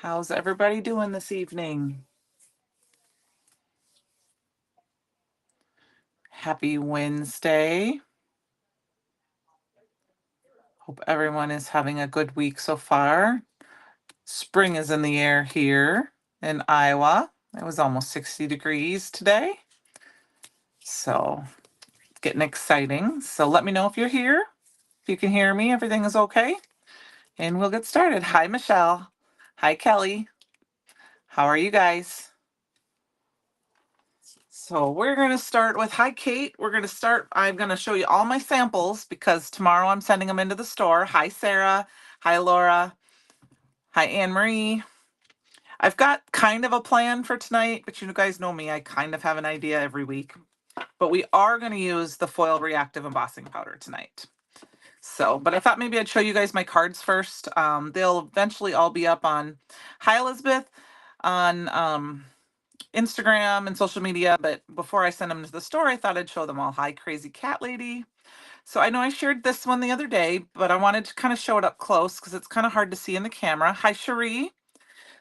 How's everybody doing this evening? Happy Wednesday. Hope everyone is having a good week so far. Spring is in the air here in Iowa. It was almost 60 degrees today. So it's getting exciting. So let me know if you're here. If you can hear me, everything is okay. And we'll get started. Hi, Michelle. Hi, Kelly. How are you guys? So we're going to start with, hi, Kate. I'm going to show you all my samples because tomorrow I'm sending them into the store. Hi, Sarah. Hi, Laura. Hi, Anne Marie. I've got kind of a plan for tonight, but you guys know me. I kind of have an idea every week. But we are going to use the foil reactive embossing powder tonight. So, but I thought maybe I'd show you guys my cards first. They'll eventually all be up on, hi, Elizabeth, on Instagram and social media, but before I send them to the store, I thought I'd show them all. Hi, Crazy Cat Lady. So I know I shared this one the other day, but I wanted to kind of show it up close because it's kind of hard to see in the camera. Hi, Cherie.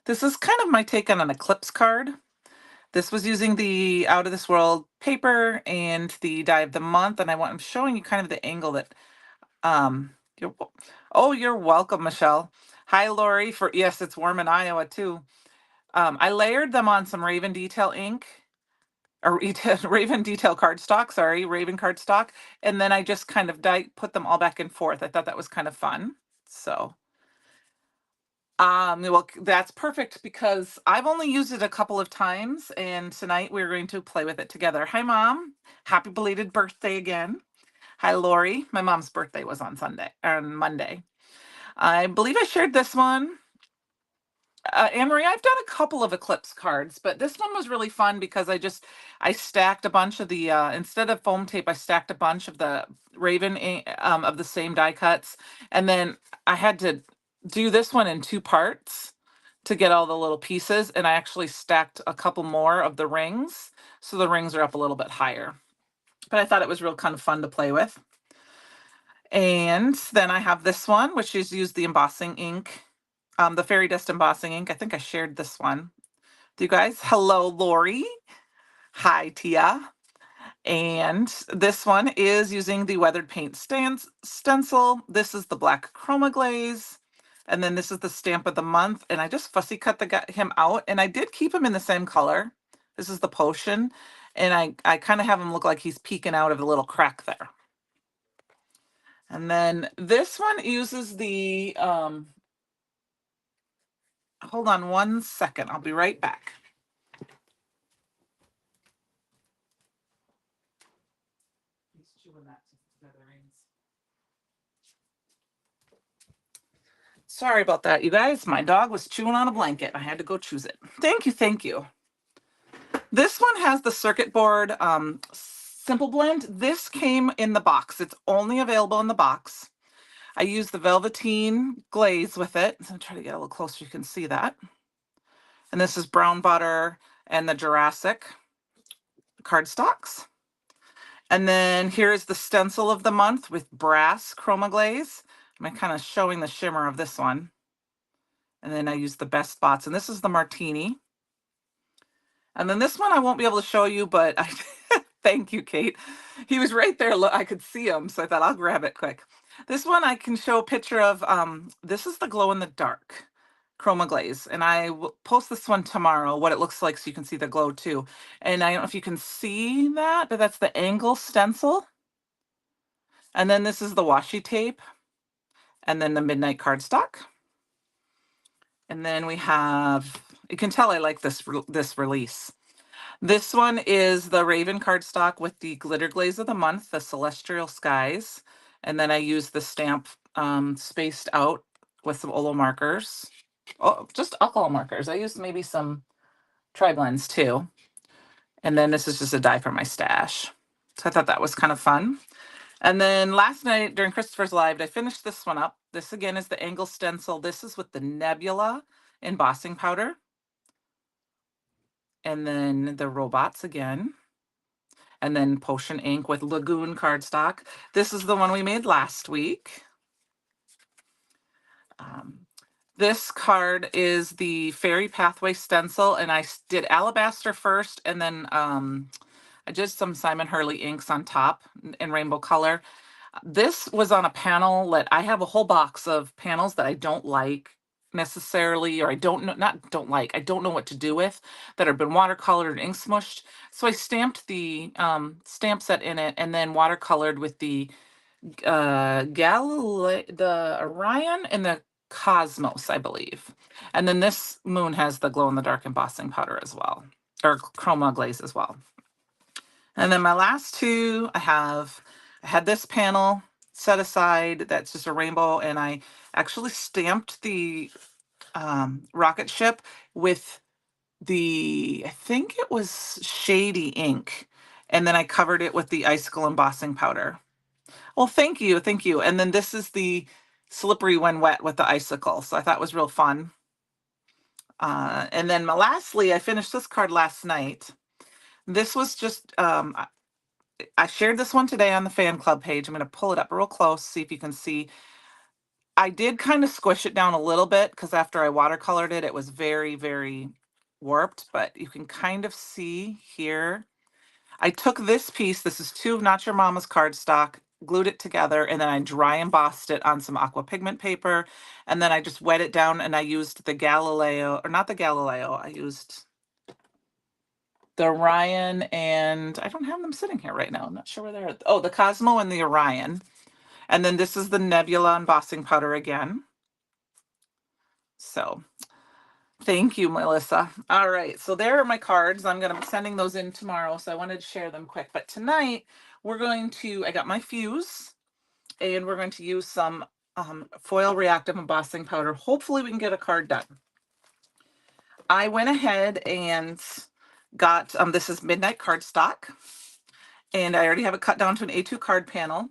This is kind of my take on an eclipse card. This was using the Out of This World paper and the die of the month, and I'm showing you kind of the angle that you're, oh, you're welcome, Michelle. Hi, Lori. Yes, it's warm in Iowa too. I layered them on some Raven Detail ink, or Raven Detail cardstock, sorry, Raven cardstock. And then I just kind of put them all back and forth. I thought that was kind of fun. So, well, that's perfect because I've only used it a couple of times, and tonight we're going to play with it together. Hi, Mom. Happy belated birthday again. Hi, Lori. My mom's birthday was on Monday. I believe I shared this one. Anne-Marie, I've done a couple of eclipse cards, but this one was really fun because I stacked a bunch of the instead of foam tape, I stacked a bunch of the of the same die cuts, and then I had to do this one in two parts to get all the little pieces, and I actually stacked a couple more of the rings, so the rings are up a little bit higher. But I thought it was real kind of fun to play with. And then I have this one, which is used the embossing ink, the fairy dust embossing ink. I think I shared this one with you guys. Hello, Lori. Hi, Tia. And this one is using the weathered paint stencil. This is the black chroma glaze. And then this is the stamp of the month. And I just fussy cut him out. And I did keep him in the same color. This is the potion. And I kind of have him look like he's peeking out of a little crack there. And then this one uses the, hold on one second. I'll be right back. He's chewing that featherings. Sorry about that, you guys. My dog was chewing on a blanket. I had to go choose it. Thank you, thank you. This one has the circuit board simple blend. This came in the box. It's only available in the box. I used the velveteen glaze with it. So I'm trying to get a little closer. You can see that. And this is brown butter and the Jurassic cardstocks. And then here's the stencil of the month with brass chroma glaze. I'm kind of showing the shimmer of this one. And then I use the best spots. And this is the martini. And then this one I won't be able to show you, but I thank you, Kate. He was right there. I could see him, so I thought I'll grab it quick. This one I can show a picture of. This is the glow in the dark chroma glaze, and I will post this one tomorrow, what it looks like, so you can see the glow too. And I don't know if you can see that, but that's the angle stencil. And then this is the washi tape, and then the midnight cardstock. And then we have, you can tell I like this release. This one is the Raven cardstock with the glitter glaze of the month, the Celestial Skies. And then I use the stamp spaced out with some Olo markers. Oh, just alcohol markers. I used maybe some tri-blends too. And then this is just a die for my stash. So I thought that was kind of fun. And then last night during Christopher's Live, I finished this one up. This again is the angle stencil. This is with the Nebula embossing powder. And then the robots again. And then Potion ink with Lagoon cardstock. This is the one we made last week. This card is the Fairy Pathway stencil, and I did alabaster first, and then I did some Simon Hurley inks on top in rainbow color. This was on a panel that I have a whole box of panels that I don't like necessarily, or I don't know, not don't like, I don't know what to do with, that have been watercolored and ink smushed. So I stamped the stamp set in it and then watercolored with the the Orion and the Cosmos, I believe. And then this moon has the glow in the dark embossing powder as well, or chroma glaze as well. And then my last two, I had this panel set aside that's just a rainbow, and I actually stamped the rocket ship with I think it was shady ink, and then I covered it with the icicle embossing powder. Well, thank you, thank you. And then this is the slippery when wet with the icicle, so I thought it was real fun. And then lastly, I finished this card last night. This was just I shared this one today on the fan club page. I'm going to pull it up real close, see if you can see. I did kind of squish it down a little bit because after I watercolored it, it was very, very warped, but you can kind of see here. I took this piece, this is 2 of Not Your Mama's cardstock, glued it together, and then I dry embossed it on some aqua pigment paper, and then I just wet it down, and I used the Galileo, or not the Galileo, I used the Orion, and I don't have them sitting here right now. I'm not sure where they're at. Oh, the Cosmo and the Orion. And then this is the Nebula embossing powder again. So thank you, Melissa. All right, so there are my cards. I'm going to be sending those in tomorrow, so I wanted to share them quick. But tonight, I got my fuse, and we're going to use some foil reactive embossing powder. Hopefully we can get a card done. I went ahead and got, this is Midnight cardstock, and I already have it cut down to an A2 card panel.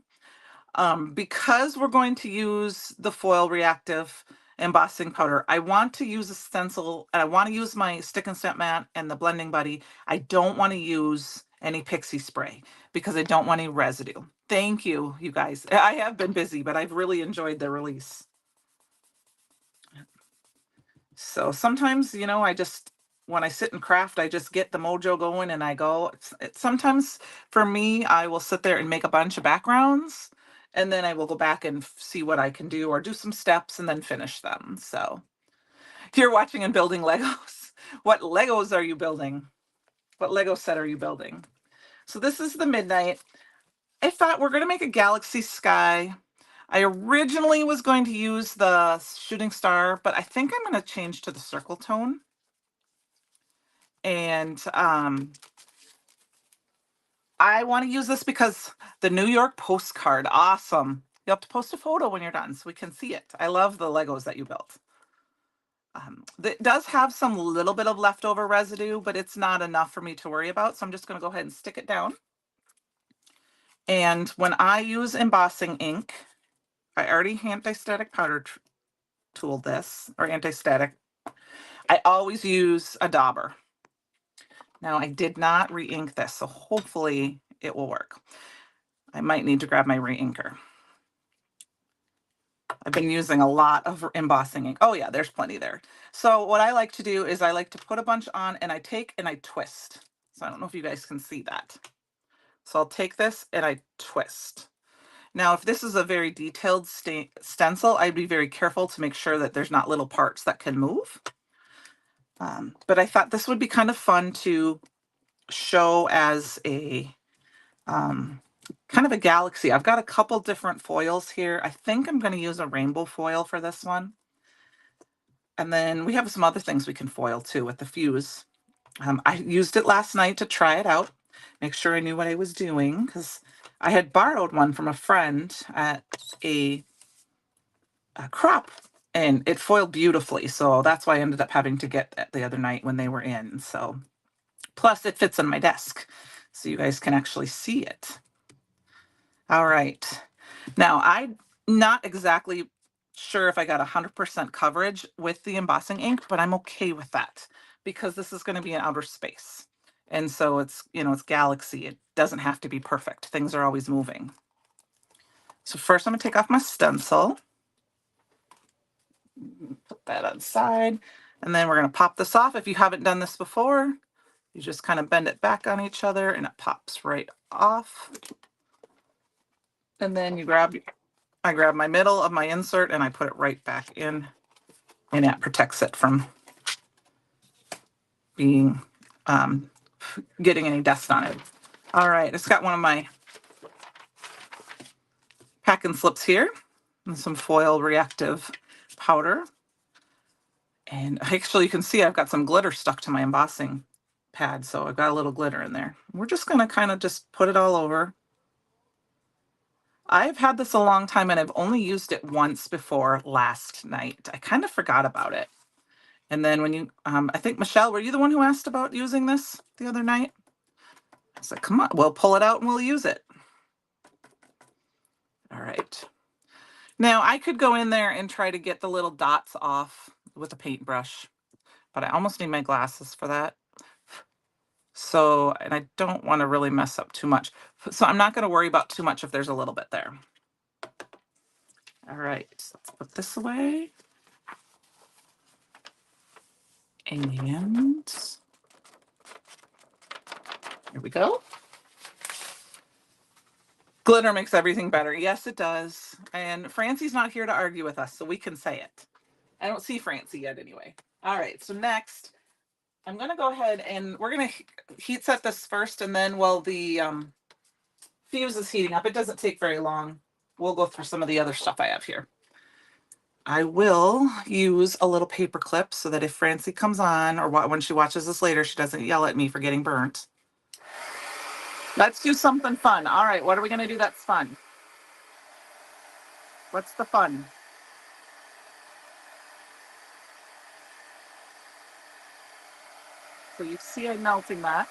Because we're going to use the foil reactive embossing powder, I want to use a stencil, and I want to use my stick and stamp mat and the blending buddy. I don't want to use any pixie spray because I don't want any residue. Thank you, you guys. I have been busy, but I've really enjoyed the release. So sometimes, when I sit and craft, I just get the mojo going and I go. Sometimes for me, I will sit there and make a bunch of backgrounds, and then I will go back and see what I can do or do some steps and then finish them. So you're watching and building Legos. What Legos are you building? What Lego set are you building? So this is the Midnight. I thought we're going to make a galaxy sky. I originally was going to use the shooting star, but I think I'm going to change to the circle tone. And I want to use this because the New York postcard, awesome. You have to post a photo when you're done so we can see it. I love the Legos that you built. It does have some little bit of leftover residue, but it's not enough for me to worry about. So I'm just going to go ahead and stick it down. And when I use embossing ink, I already anti-static powder tooled this, or anti-static. I always use a dauber. Now I did not re-ink this, so hopefully it will work. I might need to grab my re-inker. I've been using a lot of embossing ink. Oh yeah, there's plenty there. So what I like to do is I like to put a bunch on and I take and I twist. So I don't know if you guys can see that. So I'll take this and I twist. Now, if this is a very detailed stencil, I'd be very careful to make sure that there's not little parts that can move. But I thought this would be kind of fun to show as a kind of a galaxy. I've got a couple different foils here. I think I'm going to use a rainbow foil for this one. And then we have some other things we can foil too with the fuse. I used it last night to try it out, make sure I knew what I was doing, because I had borrowed one from a friend at a crop, and it foiled beautifully. So that's why I ended up having to get that the other night when they were in. So plus it fits on my desk, so you guys can actually see it. All right. Now, I'm not exactly sure if I got 100% coverage with the embossing ink, but I'm okay with that because this is going to be in outer space. And so it's, it's galaxy. It doesn't have to be perfect. Things are always moving. So first I'm going to take off my stencil. Put that on the side. And then we're going to pop this off. If you haven't done this before, you just kind of bend it back on each other and it pops right off. And then I grab my middle of my insert and I put it right back in, and that protects it from being, getting any dust on it. All right, it's got one of my packing slips here and some foil reactive powder. And actually you can see I've got some glitter stuck to my embossing pad, so I've got a little glitter in there. We're just going to kind of just put it all over. I've had this a long time and I've only used it once before last night. I kind of forgot about it. And then when you, I think, Michelle, were you the one who asked about using this the other night? I said, come on, we'll pull it out and we'll use it. All right. Now I could go in there and try to get the little dots off with a paintbrush, but I almost need my glasses for that. So, and I don't want to really mess up too much. So I'm not going to worry about too much if there's a little bit there. All right, so let's put this away. And here we go. Glitter makes everything better. Yes, it does. And Francie's not here to argue with us, so we can say it. I don't see Francie yet anyway. All right, so next, I'm going to go ahead and we're going to heat set this first, and then while the fuse is heating up, it doesn't take very long. We'll go through some of the other stuff I have here. I will use a little paper clip so that if Francie comes on or when she watches this later, she doesn't yell at me for getting burnt. Let's do something fun. All right, what are we going to do that's fun? What's the fun? So you see I'm melting that.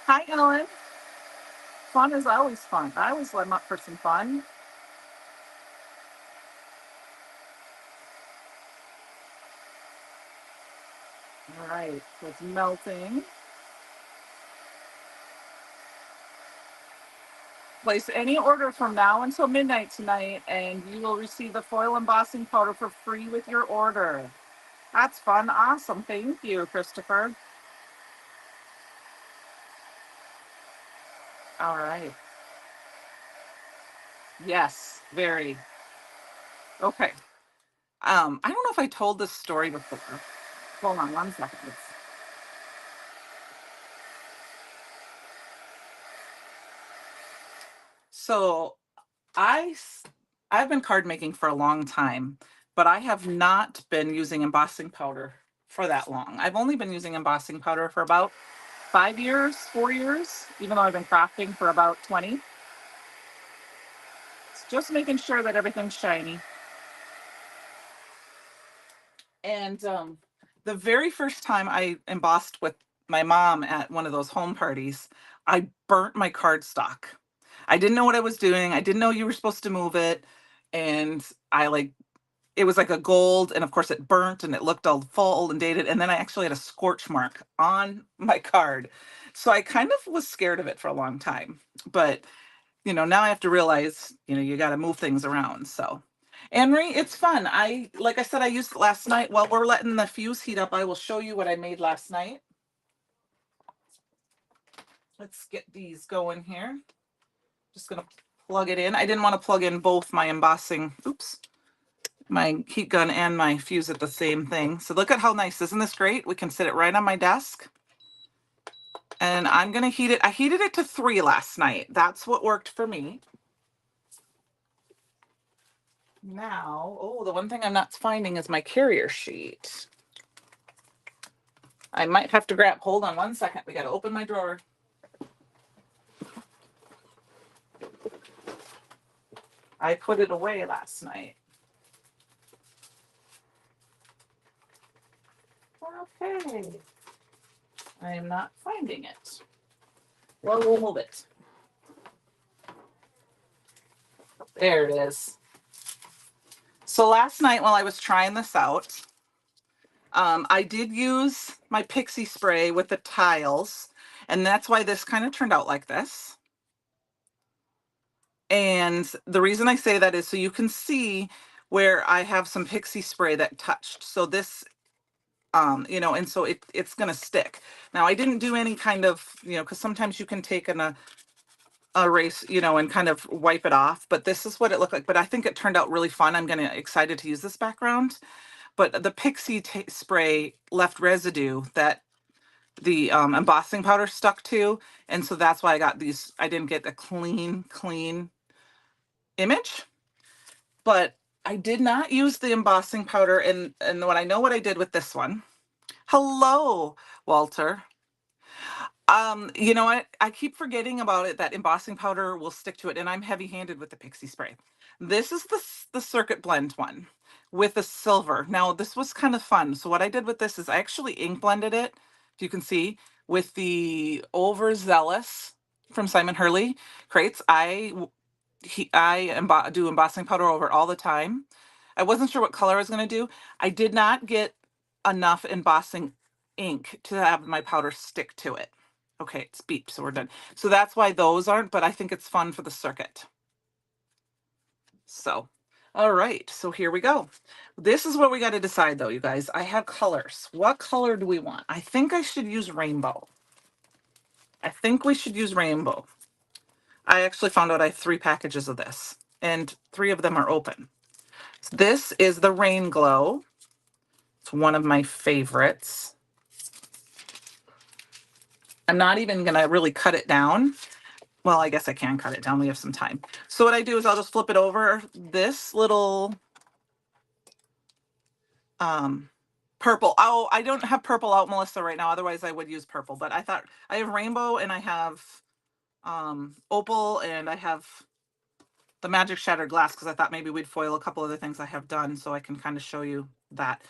Hi, Ellen. Fun is always fun. I always let them up for some fun. All right, so it's melting. Place any order from now until midnight tonight, and you will receive the foil embossing powder for free with your order. That's fun. Awesome. Thank you, Christopher. All right. Yes, very. Okay. I don't know if I told this story before. Hold on one second. So I've been card making for a long time, but I have not been using embossing powder for that long. I've only been using embossing powder for about 5 years, 4 years, even though I've been crafting for about 20. It's just making sure that everything's shiny. And the very first time I embossed with my mom at one of those home parties, I burnt my cardstock. I didn't know what I was doing. I didn't know you were supposed to move it. And it was like a gold, and of course it burnt and it looked all full and dated. And then I actually had a scorch mark on my card. So I kind of was scared of it for a long time. But, now I have to realize, you got to move things around. So, Anne-Marie, it's fun. Like I said, I used it last night. While we're letting the fuse heat up, I will show you what I made last night. Let's get these going here. Just going to plug it in. I didn't want to plug in both my embossing, my heat gun and my fuse at the same thing. So look at how nice. Isn't this great? We can sit it right on my desk. And I'm going to heat it. I heated it to 3 last night. That's what worked for me. Now, the one thing I'm not finding is my carrier sheet. I might have to hold on one second. We got to open my drawer. I put it away last night. Okay. I am not finding it. Well, we'll move it. There it is. So last night while I was trying this out, I did use my pixie spray with the tiles, and that's why this kind of turned out like this. And the reason I say that is so you can see where I have some pixie spray that touched. So this, you know, and so it's going to stick. Now I didn't do any kind of, you know, because sometimes you can take an erase, you know, and kind of wipe it off, but this is what it looked like. But I think it turned out really fun. I'm going to excited to use this background. But the pixie spray left residue that the embossing powder stuck to, and so that's why I got these. I didn't get a clean image, but I did not use the embossing powder. And what I know what I did with this one. Hello, Walter. You know what? I keep forgetting about it, that embossing powder will stick to it, and I'm heavy-handed with the pixie spray. This is the circuit blend one with the silver. Now, this was kind of fun. So what I did with this is I actually ink blended it, if you can see, with the overzealous from Simon Hurley crates. I do embossing powder over it all the time. I wasn't sure what color I was going to do. I did not get enough embossing ink to have my powder stick to it. Okay, it's beeped, so we're done. So that's why those aren't, but I think it's fun for the circuit. So, all right, so here we go. This is what we got to decide though, you guys. I have colors. What color do we want? I think I should use rainbow. I think we should use rainbow. I actually found out I have 3 packages of this, and 3 of them are open. So this is the Rain Glow. It's one of my favorites. I'm not even going to really cut it down. Well, I guess I can cut it down. We have some time. So what I do is I'll just flip it over. This little purple. Oh, I don't have purple out, Melissa, right now. Otherwise, I would use purple. But I thought I have rainbow and I have opal and I have the magic shattered glass because I thought maybe we'd foil a couple other things I have done so I can kind of show you that.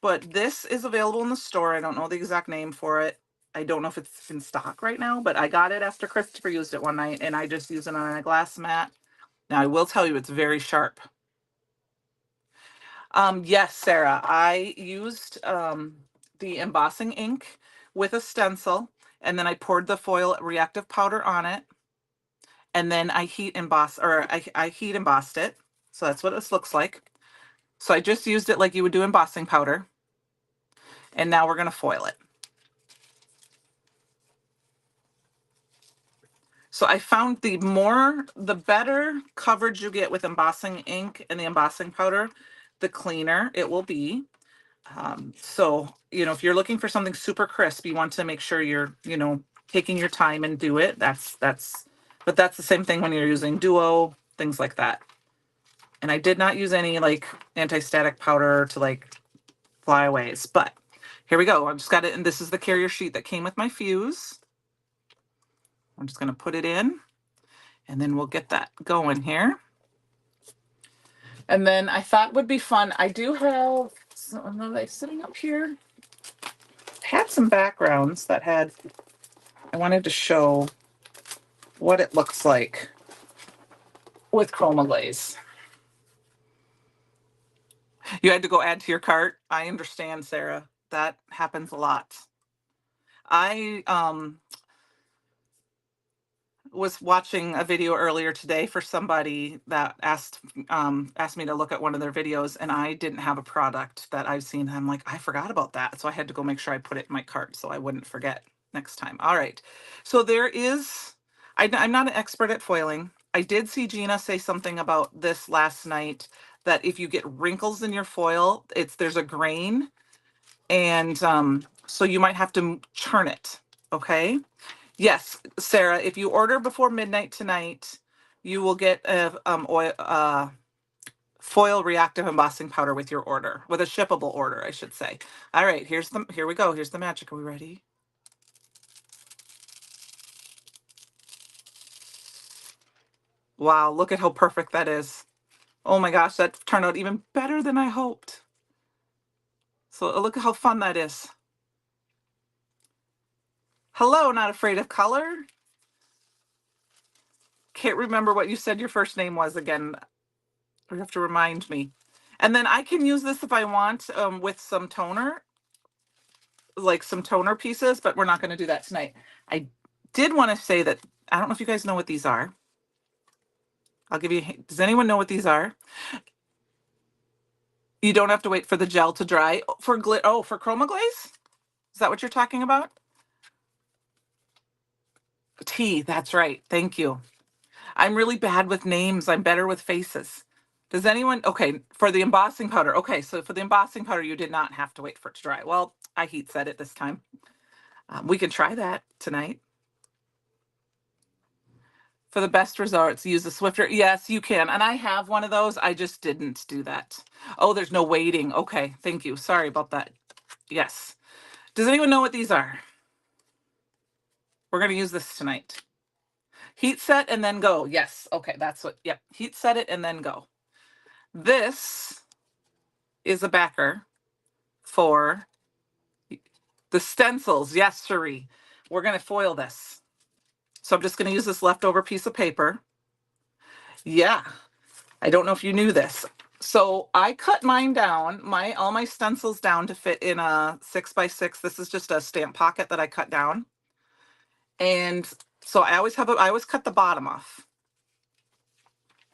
But this is available in the store. I don't know the exact name for it. I don't know if it's in stock right now, but I got it after Christopher used it one night and I just use it on a glass mat. Now I will tell you it's very sharp. Yes, Sarah, I used the embossing ink with a stencil and then I poured the foil reactive powder on it. And then I heat embossed it. So that's what this looks like. So I just used it like you would do embossing powder. And now we're going to foil it. So I found the better coverage you get with embossing ink and the embossing powder, the cleaner it will be. So, you know, if you're looking for something super crisp, you want to make sure you're, you know, taking your time and do it. But that's the same thing when you're using Duo, things like that. And I did not use any like anti-static powder to like flyaways, but here we go. I just got it, and this is the carrier sheet that came with my fuse. I'm just going to put it in, and then we'll get that going here. And then I thought would be fun. I do have some of those sitting up here. Had some backgrounds that had, I wanted to show what it looks like with chroma glaze. You had to go add to your cart. I understand, Sarah. That happens a lot. I was watching a video earlier today for somebody that asked me to look at one of their videos, and I didn't have a product that I've seen. I'm like, I forgot about that. So I had to go make sure I put it in my cart so I wouldn't forget next time. All right. So there is, I'm not an expert at foiling. I did see Gina say something about this last night, that if you get wrinkles in your foil, there's a grain. And so you might have to churn it. Okay. Yes, Sarah, if you order before midnight tonight, you will get a foil reactive embossing powder with your order, with a shippable order, I should say. All right, here we go. Here's the magic. Are we ready? Wow, look at how perfect that is. Oh my gosh, that turned out even better than I hoped. So look at how fun that is. Hello, not afraid of color. Can't remember what you said your first name was again. You have to remind me. And then I can use this if I want with some toner, like some toner pieces, but we're not going to do that tonight. I did want to say that I don't know if you guys know what these are. I'll give you, does anyone know what these are? You don't have to wait for the gel to dry. For for chroma glaze? Is that what you're talking about? Tea, that's right. Thank you. I'm really bad with names. I'm better with faces. Does anyone, okay, for the embossing powder. Okay, so for the embossing powder, you did not have to wait for it to dry. Well, I heat set it this time. We can try that tonight. For the best results, use the Swifter. Yes, you can. And I have one of those. I just didn't do that. Oh, there's no waiting. Okay, thank you. Sorry about that. Yes. Does anyone know what these are? We're going to use this tonight. Heat set and then go. Yes. Okay, that's what, yep. Heat set it and then go. This is a backer for the stencils. Yes, Cherie. We're going to foil this. So I'm just going to use this leftover piece of paper. Yeah. I don't know if you knew this. So I cut mine down, all my stencils down to fit in a 6x6. This is just a stamp pocket that I cut down. And so I always cut the bottom off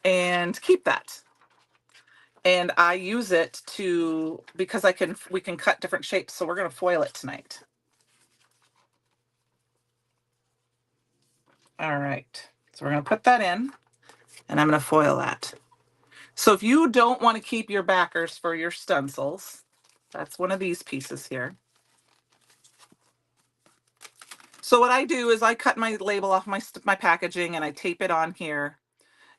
and keep that. And I use it because we can cut different shapes. So we're going to foil it tonight. All right. So we're going to put that in and I'm going to foil that. So if you don't want to keep your backers for your stencils, that's one of these pieces here. So what I do is I cut my label off my packaging and I tape it on here.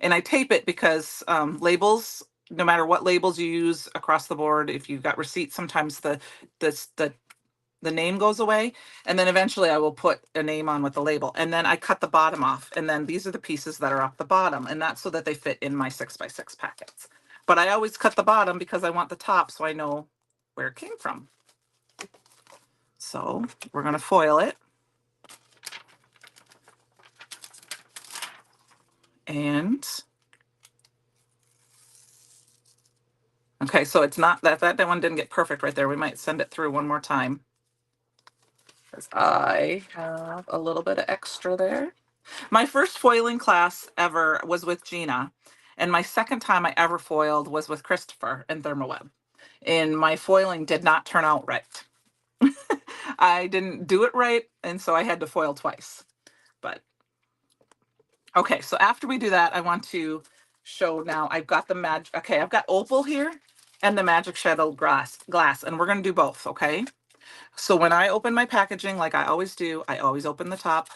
And I tape it because labels, no matter what labels you use across the board, if you've got receipts, sometimes the name goes away. And then eventually I will put a name on with the label. And then I cut the bottom off. And then these are the pieces that are off the bottom. And that's so that they fit in my 6x6 packets. But I always cut the bottom because I want the top so I know where it came from. So we're going to foil it. And okay, so it's not that one didn't get perfect right there. We might send it through one more time. Because I have a little bit of extra there. My first foiling class ever was with Gina. And my second time I ever foiled was with Christopher in Thermoweb. And my foiling did not turn out right. I didn't do it right. And so I had to foil twice. But okay, so after we do that, I want to show now I've got the magic. Okay, I've got opal here and the magic shadow glass, and we're going to do both. Okay. So when I open my packaging, like I always do, I always open the top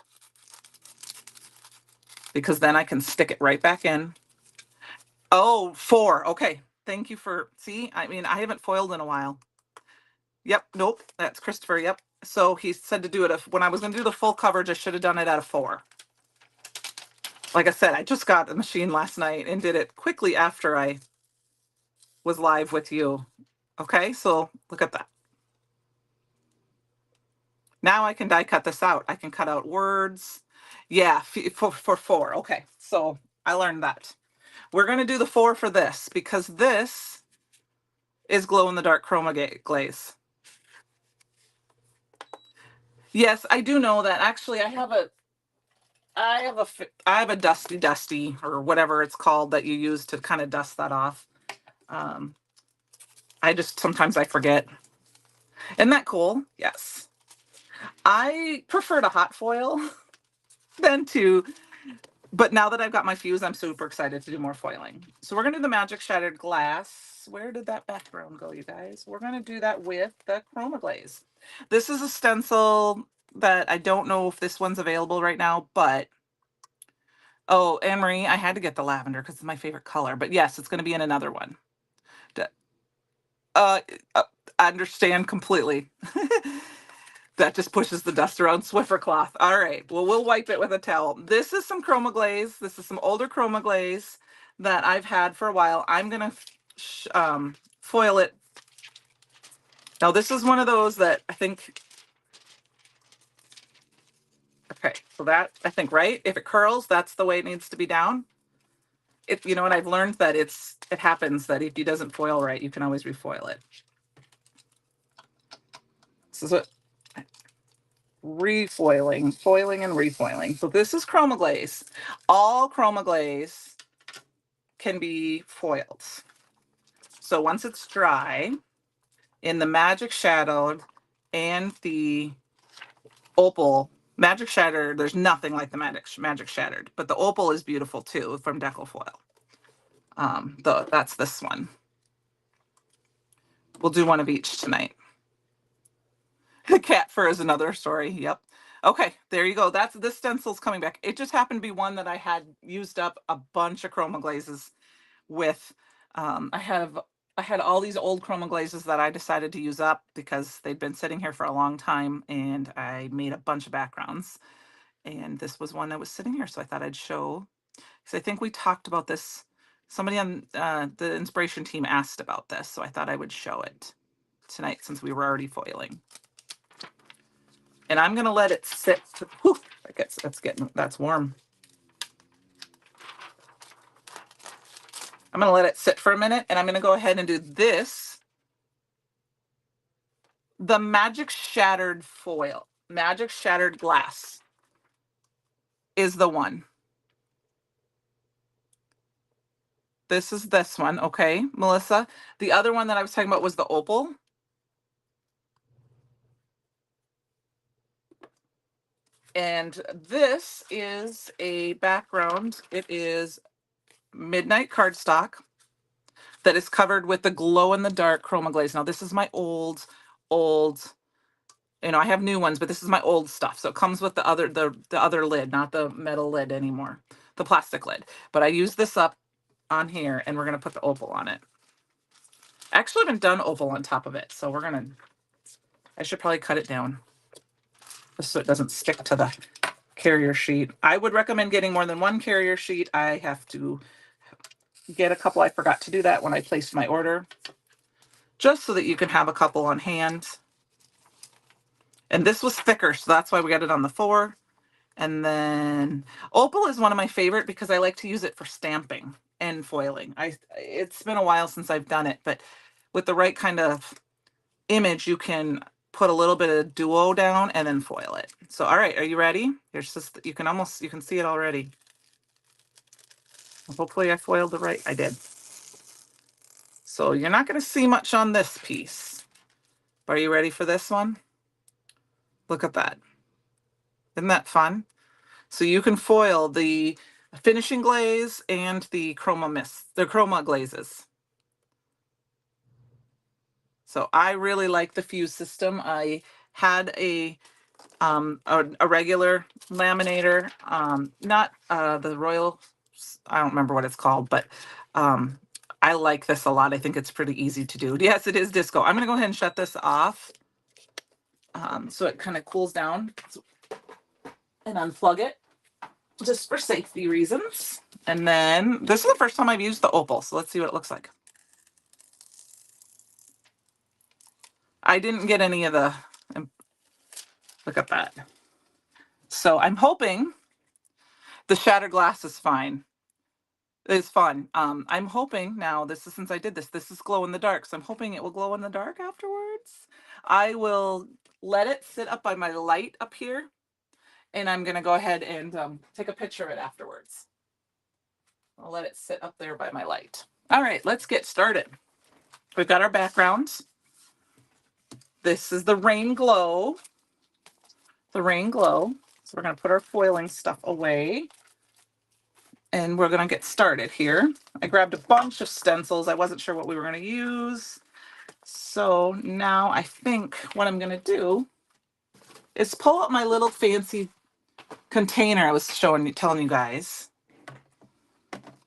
because then I can stick it right back in. Oh, 4. Okay. Thank you for, see, I mean, I haven't foiled in a while. Yep. Nope. That's Christopher. Yep. So he said to do it. When I was going to do the full coverage, I should have done it at a 4. Like I said, I just got the machine last night and did it quickly after I was live with you. Okay. So look at that. Now I can die cut this out. I can cut out words. Yeah, for 4. Okay, so I learned that. We're going to do the 4 for this because this is glow in the dark chroma glaze. Yes, I do know that. Actually, I have a dusty or whatever it's called that you use to kind of dust that off. Sometimes I forget. Isn't that cool? Yes. I prefer to hot foil than to, but now that I've got my fuse, I'm super excited to do more foiling. So we're going to do the magic shattered glass. Where did that background go, you guys? We're going to do that with the chroma glaze. This is a stencil that I don't know if this one's available right now, but oh, Anne-Marie, I had to get the lavender because it's my favorite color. But yes, it's going to be in another one. I understand completely. That just pushes the dust around. Swiffer cloth. All right. Well, we'll wipe it with a towel. This is some chroma glaze. This is some older chroma glaze that I've had for a while. I'm going to foil it. Now, this is one of those that I think, okay, so that, I think, right? If it curls, that's the way it needs to be down. You know, and I've learned that it happens that if it doesn't foil right, you can always refoil it. This is what foiling and refoiling. So this is chroma glaze. All chroma glaze can be foiled. So once it's dry, in the Magic Shadowed and the Opal, Magic Shattered, there's nothing like the Magic Shattered, but the Opal is beautiful too from Decofoil. That's this one. We'll do one of each tonight. The cat fur is another story. Yep. Okay, there you go. This stencil's coming back. It just happened to be one that I had used up a bunch of chroma glazes with. I had all these old chroma glazes that I decided to use up because they'd been sitting here for a long time, and I made a bunch of backgrounds. And this was one that was sitting here, so I thought I'd show, because I think we talked about this. Somebody on the inspiration team asked about this, so I thought I would show it tonight since we were already foiling. And I'm gonna let it sit. Whew, that's warm. I'm gonna let it sit for a minute, and I'm gonna go ahead and do this. The Magic Shattered foil, Magic Shattered glass is the one. This is this one, okay, Melissa. The other one that I was talking about was the Opal. And this is a background. It is Midnight cardstock that is covered with the glow-in-the-dark chroma glaze. Now, this is my old, I have new ones, but this is my old stuff. So it comes with the other lid, not the metal lid anymore, the plastic lid. But I use this up on here, and we're going to put the Opal on it. I actually haven't done Opal on top of it, so I should probably cut it down just so it doesn't stick to the carrier sheet. I would recommend getting more than one carrier sheet. I have to get a couple. I forgot to do that when I placed my order, just so that you can have a couple on hand. And this was thicker, so that's why we got it on the 4. And then Opal is one of my favorite because I like to use it for stamping and foiling. It's been a while since I've done it, but with the right kind of image, you can put a little bit of duo down and then foil it. So, all right, are you ready? Here's just, you can see it already. Hopefully I foiled the right, I did. So you're not going to see much on this piece. But are you ready for this one? Look at that. Isn't that fun? So you can foil the finishing glaze and the chroma glazes. So I really like the fuse system. I had a regular laminator, not the Royal, I don't remember what it's called, but I like this a lot. I think it's pretty easy to do. Yes, it is disco. I'm gonna go ahead and shut this off so it kind of cools down and unplug it just for safety reasons. And then this is the first time I've used the Opal, so let's see what it looks like. I didn't get any of the, look at that. So I'm hoping the shattered glass is fine. It's fun. I'm hoping now, this is, since I did this is glow in the dark, so I'm hoping it will glow in the dark afterwards. I will let it sit up by my light up here, and I'm gonna go ahead and take a picture of it afterwards. I'll let it sit up there by my light. All right, let's get started. We've got our backgrounds. This is the Rain Glow. The Rain Glow. So we're gonna put our foiling stuff away, and we're gonna get started here. I grabbed a bunch of stencils. I wasn't sure what we were gonna use. So now I think what I'm gonna do is pull out my little fancy container I was telling you guys.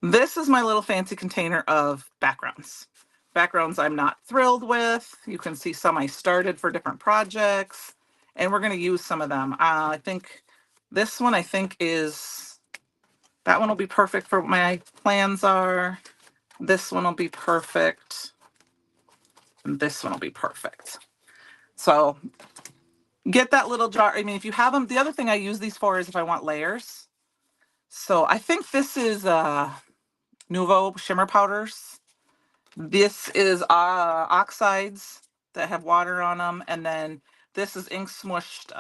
This is my little fancy container of backgrounds. Backgrounds I'm not thrilled with. You can see some I started for different projects, and we're gonna use some of them. I think this one, that one will be perfect for what my plans are. This one will be perfect. And this one will be perfect. So get that little jar. I mean, if you have them, the other thing I use these for is if I want layers. So I think this is Nouveau shimmer powders. This is oxides that have water on them. And then this is ink smushed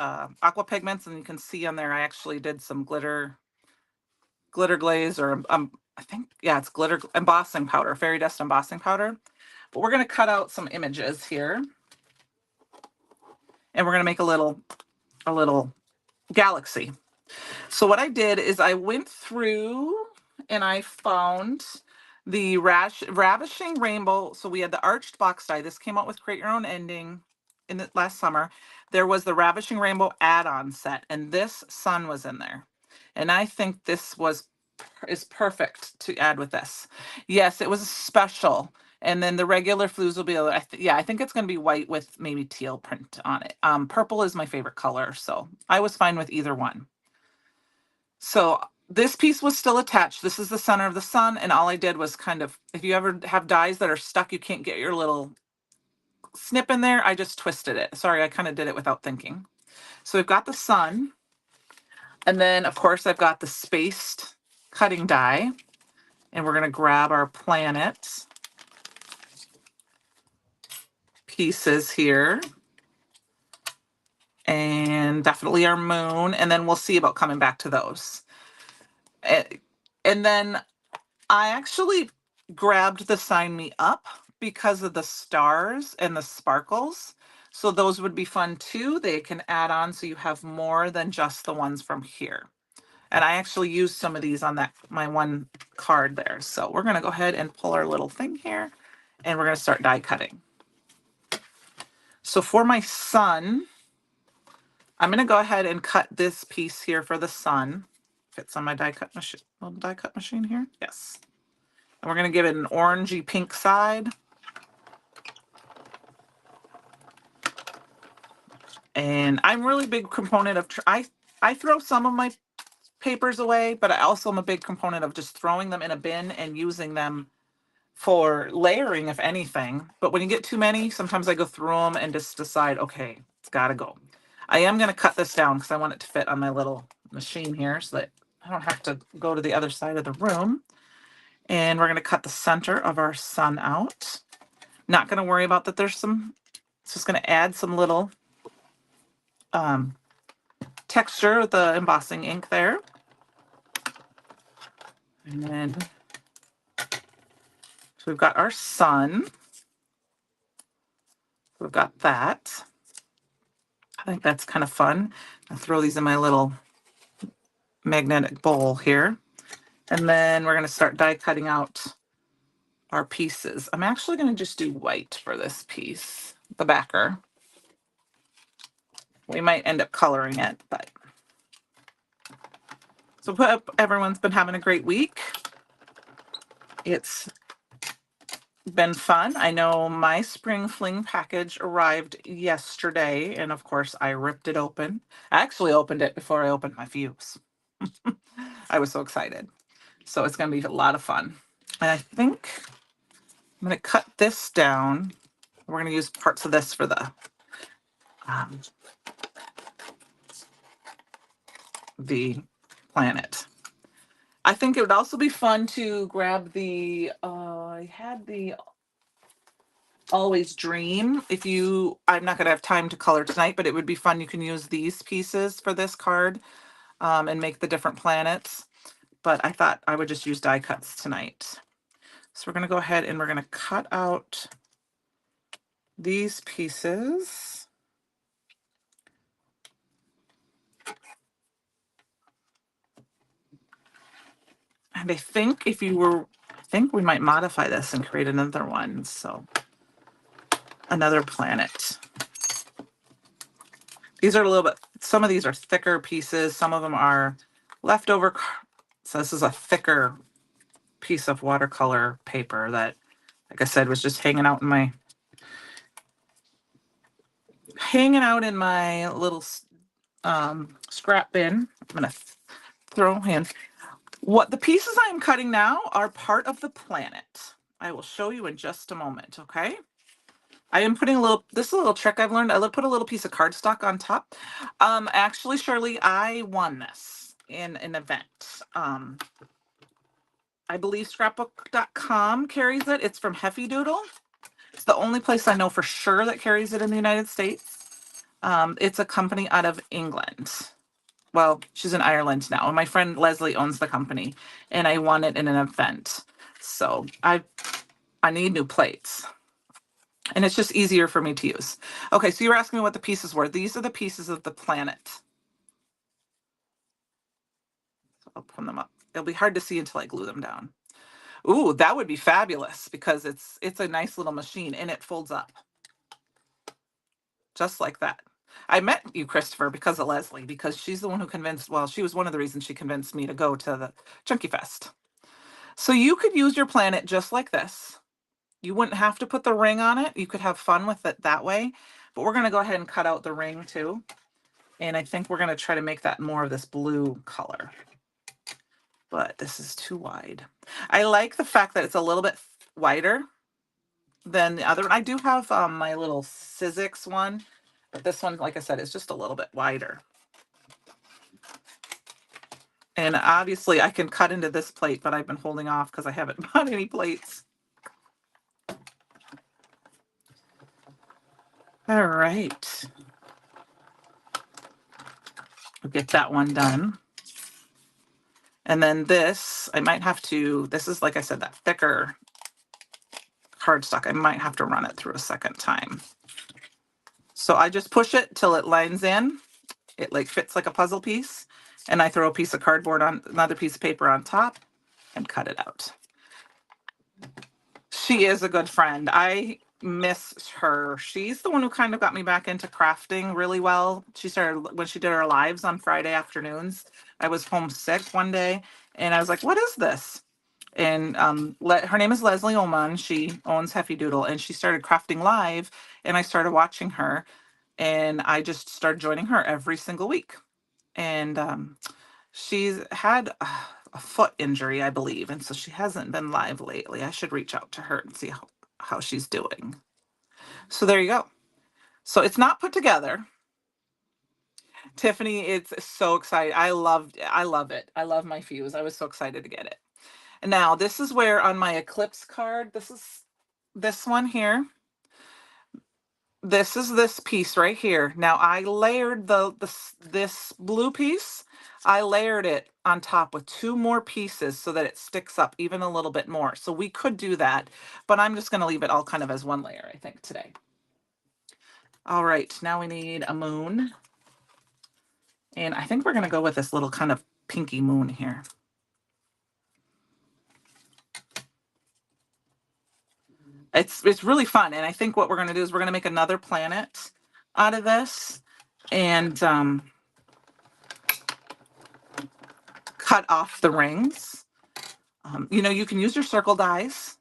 aqua pigments. And you can see on there, I actually did some glitter glaze, or I think, yeah, it's glitter embossing powder, fairy dust embossing powder. But we're going to cut out some images here. And we're going to make a little galaxy. So what I did is I went through and I found the Ravishing Rainbow. So we had the arched box die. This came out with Create Your Own Ending in the last summer. There was the Ravishing Rainbow add-on set, and this sun was in there. And I think this is perfect to add with this. Yes, it was special. And then the regular flues will be, I think it's going to be white with maybe teal print on it. Purple is my favorite color, so I was fine with either one. So this piece was still attached. This is the center of the sun, and all I did was kind of, if you ever have dies that are stuck, you can't get your little snip in there, I just twisted it. Sorry, I kind of did it without thinking. So we've got the sun, and then of course I've got the spaced cutting die, and we're going to grab our planet pieces here, and definitely our moon, and then we'll see about coming back to those. And then I actually grabbed the Sign Me Up because of the stars and the sparkles. So those would be fun too. They can add on so you have more than just the ones from here. And I actually used some of these on my one card there. So we're going to go ahead and pull our little thing here, and we're going to start die cutting. So for my sun, I'm going to go ahead and cut this piece here for the sun. Fits on my die cut machine, little die cut machine here. Yes. And we're going to give it an orangey pink side. And I'm really big component of, I throw some of my papers away, but I also am a big component of just throwing them in a bin and using them for layering, if anything. But when you get too many, sometimes I go through them and just decide, okay, it's got to go. I am going to cut this down because I want it to fit on my little machine here so that I don't have to go to the other side of the room. And we're going to cut the center of our sun out. Not going to worry about that. It's just going to add some little texture with the embossing ink there. And then, so we've got our sun. We've got that. I think that's kind of fun. I'll throw these in my little magnetic bowl here. And then we're going to start die cutting out our pieces. I'm actually going to just do white for this piece, the backer. We might end up coloring it, but. So hope everyone's been having a great week. It's been fun. I know my spring fling package arrived yesterday, and of course I ripped it open. I actually opened it before I opened my fuse. I was so excited. So it's going to be a lot of fun. And I think I'm going to cut this down. We're going to use parts of this for the planet. I think it would also be fun to grab the, I had the Always Dream. I'm not going to have time to color tonight, but it would be fun. You can use these pieces for this card and make the different planets. But I thought I would just use die cuts tonight. So we're going to go ahead and we're going to cut out these pieces. And I think I think we might modify this and create another one. So another planet. These are some of these are thicker pieces. Some of them are leftover. So this is a thicker piece of watercolor paper that, like I said, was just hanging out in my little scrap bin. I'm going to throw in. What the pieces I'm cutting now are part of the planet. I will show you in just a moment, okay? I am putting this is a little trick I've learned. I put a little piece of cardstock on top. Actually, Shirley, I won this in an event. I believe scrapbook.com carries it. It's from Heffy Doodle. It's the only place I know for sure that carries it in the United States. It's a company out of England. Well, she's in Ireland now. And my friend Leslie owns the company, and I won it in an event. So I need new plates. And it's just easier for me to use. Okay, so you were asking me what the pieces were. These are the pieces of the planet. So I'll put them up. It'll be hard to see until I glue them down. Ooh, that would be fabulous because it's a nice little machine and it folds up just like that. I met you, Christopher, because of Leslie, because she's the one who convinced, well, she was one of the reasons she convinced me to go to the Chunky Fest. So you could use your planet just like this. You wouldn't have to put the ring on it. You could have fun with it that way. But we're going to go ahead and cut out the ring too. And I think we're going to try to make that more of this blue color. But this is too wide. I like the fact that it's a little bit wider than the other one. I do have my little Sizzix one, but this one, like I said, is just a little bit wider. And obviously I can cut into this plate, but I've been holding off because I haven't bought any plates. All right. We'll get that one done. And then this, I might have to, this is, like I said, that thicker cardstock. I might have to run it through a second time. So I just push it till it lines in. It like fits like a puzzle piece. And I throw a piece of cardboard on, another piece of paper on top and cut it out. She is a good friend. I miss her. She's the one who kind of got me back into crafting really well. She started when she did her lives on Friday afternoons. I was homesick one day and I was like, what is this? And her name is Leslie Oman. She owns Heffy Doodle and she started crafting live and I started watching her and I just started joining her every single week. And she's had a foot injury, I believe, and so she hasn't been live lately. I should reach out to her and see how she's doing. So there you go. So it's not put together. Tiffany, it's so exciting. I love it. I love my fuse. I was so excited to get it. And now this is where on my Eclipse card, this is this one here. This is this piece right here. Now I layered this blue piece. I layered it on top with two more pieces so that it sticks up even a little bit more. So we could do that, but I'm just going to leave it all kind of as one layer, I think, today. All right, now we need a moon. And I think we're going to go with this little kind of pinky moon here. It's really fun. And I think what we're going to do is we're going to make another planet out of this and cut off the rings. You know, you can use your circle dies.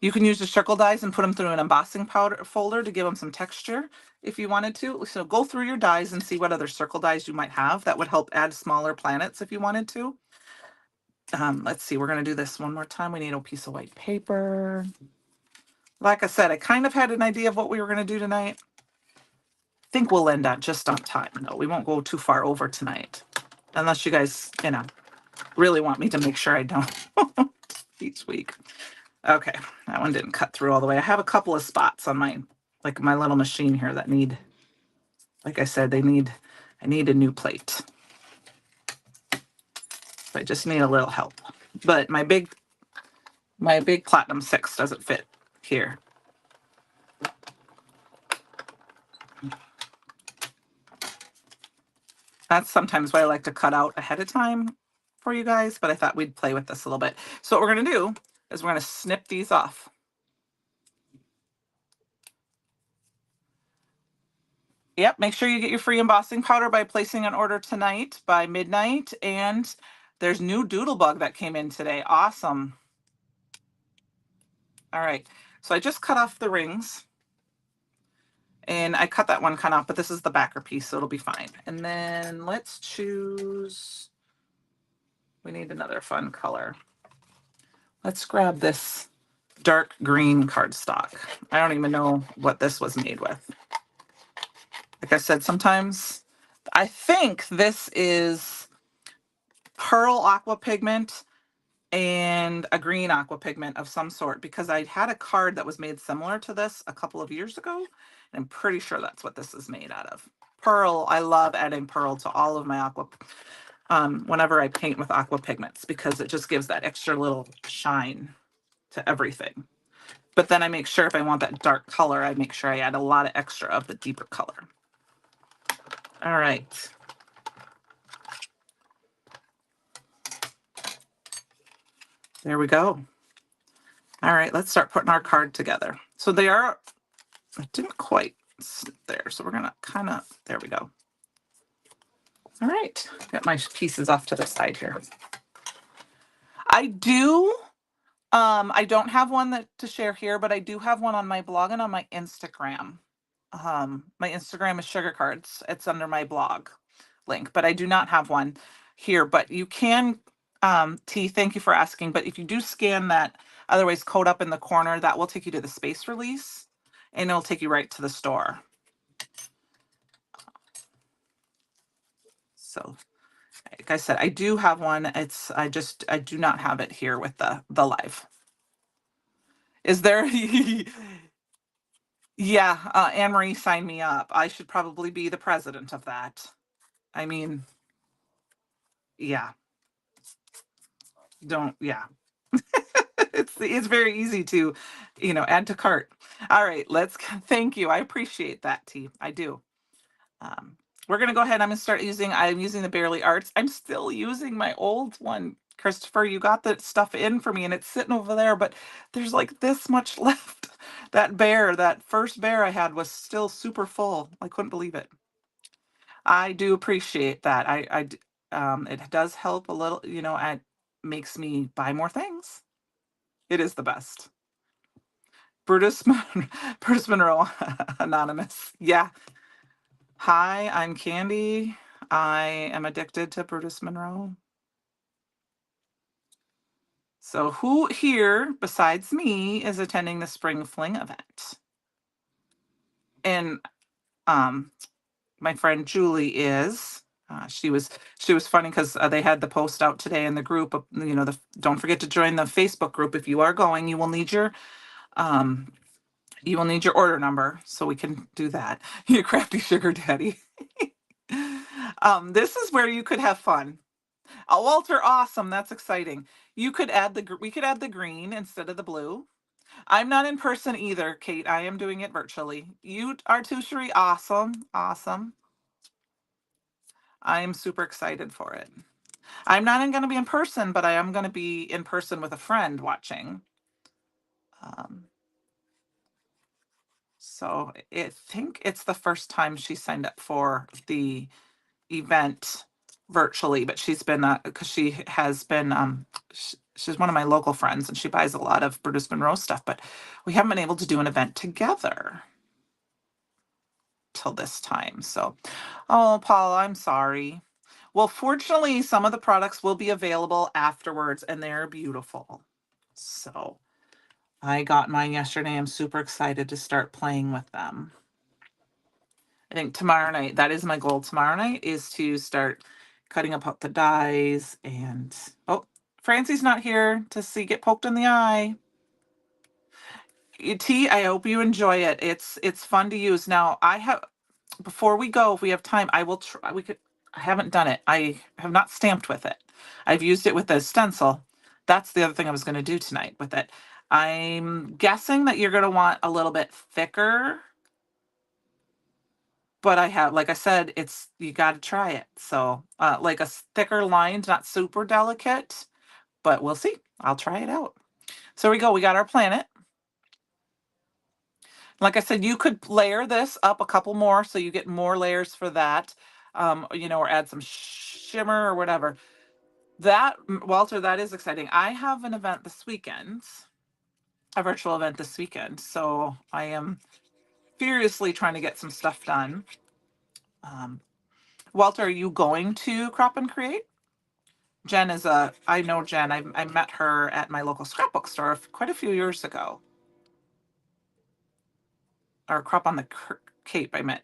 You can use your circle dies and put them through an embossing powder folder to give them some texture if you wanted to. So go through your dies and see what other circle dies you might have. That would help add smaller planets if you wanted to. Let's see, we're going to do this one more time. We need a piece of white paper. Like I said, I kind of had an idea of what we were going to do tonight. I think we'll end up just on time. No, we won't go too far over tonight. Unless you guys, you know, really want me to make sure I don't each week. Okay, that one didn't cut through all the way. I have a couple of spots on my little machine here that need, like I said, I need a new plate. So I just need a little help. But my big Platinum 6 doesn't fit here. That's sometimes why I like to cut out ahead of time for you guys, but I thought we'd play with this a little bit. So what we're going to do is we're going to snip these off. Yep, make sure you get your free embossing powder by placing an order tonight by midnight. And there's new Doodlebug that came in today. Awesome. All right, so I just cut off the rings. And I cut that one kind of off, but this is the backer piece, so it'll be fine. And then let's choose, we need another fun color. Let's grab this dark green cardstock. I don't even know what this was made with. Like I said, sometimes I think this is pearl aqua pigment and a green aqua pigment of some sort, because I had a card that was made similar to this a couple of years ago. And I'm pretty sure that's what this is made out of. Pearl, I love adding pearl to all of my aqua, whenever I paint with aqua pigments, because it just gives that extra little shine to everything. But then I make sure if I want that dark color, I make sure I add a lot of extra of the deeper color. All right. There we go. All right, let's start putting our card together. So they are, I didn't quite sit there. So we're gonna kind of, there we go. All right, get my pieces off to the side here. I do, I don't have one that to share here, but I do have one on my blog and on my Instagram. My Instagram is Sugar Cards. It's under my blog link, but I do not have one here. But you can, T, thank you for asking. But if you do scan that otherwise code up in the corner, that will take you to the space release and it'll take you right to the store. So like I said, I do have one. I do not have it here with the live. Is there? Yeah, Anne Marie signed me up. I should probably be the president of that. I mean, yeah, yeah. It's very easy to, add to cart. All right, thank you. I appreciate that, T. I do. We're gonna go ahead. I'm using the Barely Arts. I'm still using my old one. Christopher, you got the stuff in for me and it's sitting over there, but there's like this much left. That first bear I had was still super full. I couldn't believe it. I do appreciate that. It does help a little, it makes me buy more things. It is the best. Brutus, Brutus Monroe, anonymous. Yeah. Hi, I'm Candi. I am addicted to Brutus Monroe. So who here besides me is attending the Spring Fling event? And my friend Julie is. She was funny because they had the post out today in the group. Don't forget to join the Facebook group if you are going. You will need your order number so we can do that. You crafty sugar daddy. This is where you could have fun. Walter, awesome. That's exciting. We could add the green instead of the blue. I'm not in person either, Kate. I am doing it virtually. You are too, Cherie. Awesome. Awesome. I am super excited for it. I'm not going to be in person, but I am going to be in person with a friend watching. So I think it's the first time she signed up for the event virtually, but she's been because she has been she's one of my local friends and she buys a lot of Brutus Monroe stuff, but we haven't been able to do an event together till this time. So, oh, Paul, I'm sorry. Well, fortunately, some of the products will be available afterwards and they're beautiful. So I got mine yesterday. I'm super excited to start playing with them. I think tomorrow night, that is my goal tomorrow night, is to start cutting up the dies. And oh, Francie's not here to get poked in the eye. T, I hope you enjoy it. It's fun to use. Now before we go, if we have time, I will try. I haven't done it. I have not stamped with it. I've used it with a stencil. That's the other thing I was going to do tonight with it. I'm guessing that you're going to want a little bit thicker, but like I said, you got to try it. So like a thicker line, not super delicate, but we'll see. I'll try it out. So we go. We got our planet. Like I said, you could layer this up a couple more so you get more layers for that, or add some shimmer or whatever. Walter, that is exciting. I have an event this weekend, a virtual event this weekend. So I am furiously trying to get some stuff done. Walter, are you going to Crop and Create? Jen I know Jen. I met her at my local scrapbook store quite a few years ago. Or Crop on the Cape, I met.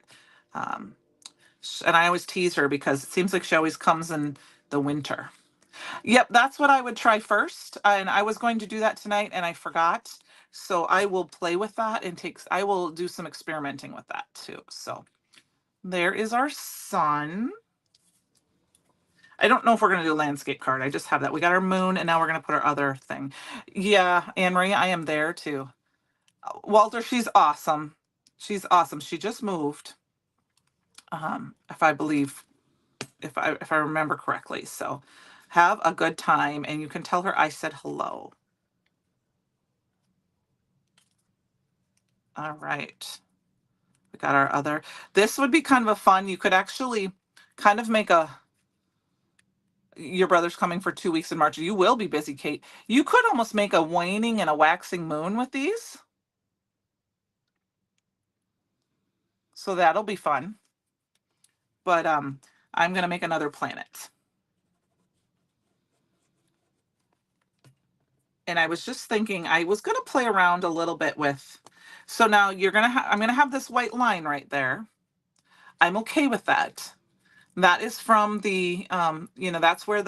And I always tease her because it seems like she always comes in the winter. Yep, that's what I would try first. And I was going to do that tonight and I forgot. So I will play with that I will do some experimenting with that too. So there is our sun. I don't know if we're going to do a landscape card. I just have that. We got our moon and now we're going to put our other thing. Yeah, Anne Marie, I am there too. Walter, she's awesome. She's awesome. She just moved, if I believe, if I remember correctly. So have a good time, and you can tell her I said hello. All right. We got our other. This would be kind of a fun. You could actually kind of make a. Your brother's coming for 2 weeks in March. You will be busy, Kate. You could almost make a waning and a waxing moon with these. So that'll be fun. But I'm going to make another planet. And I was just thinking I was going to play around a little bit with. So now you're going to I'm going to have this white line right there. I'm okay with that. That is from the that's where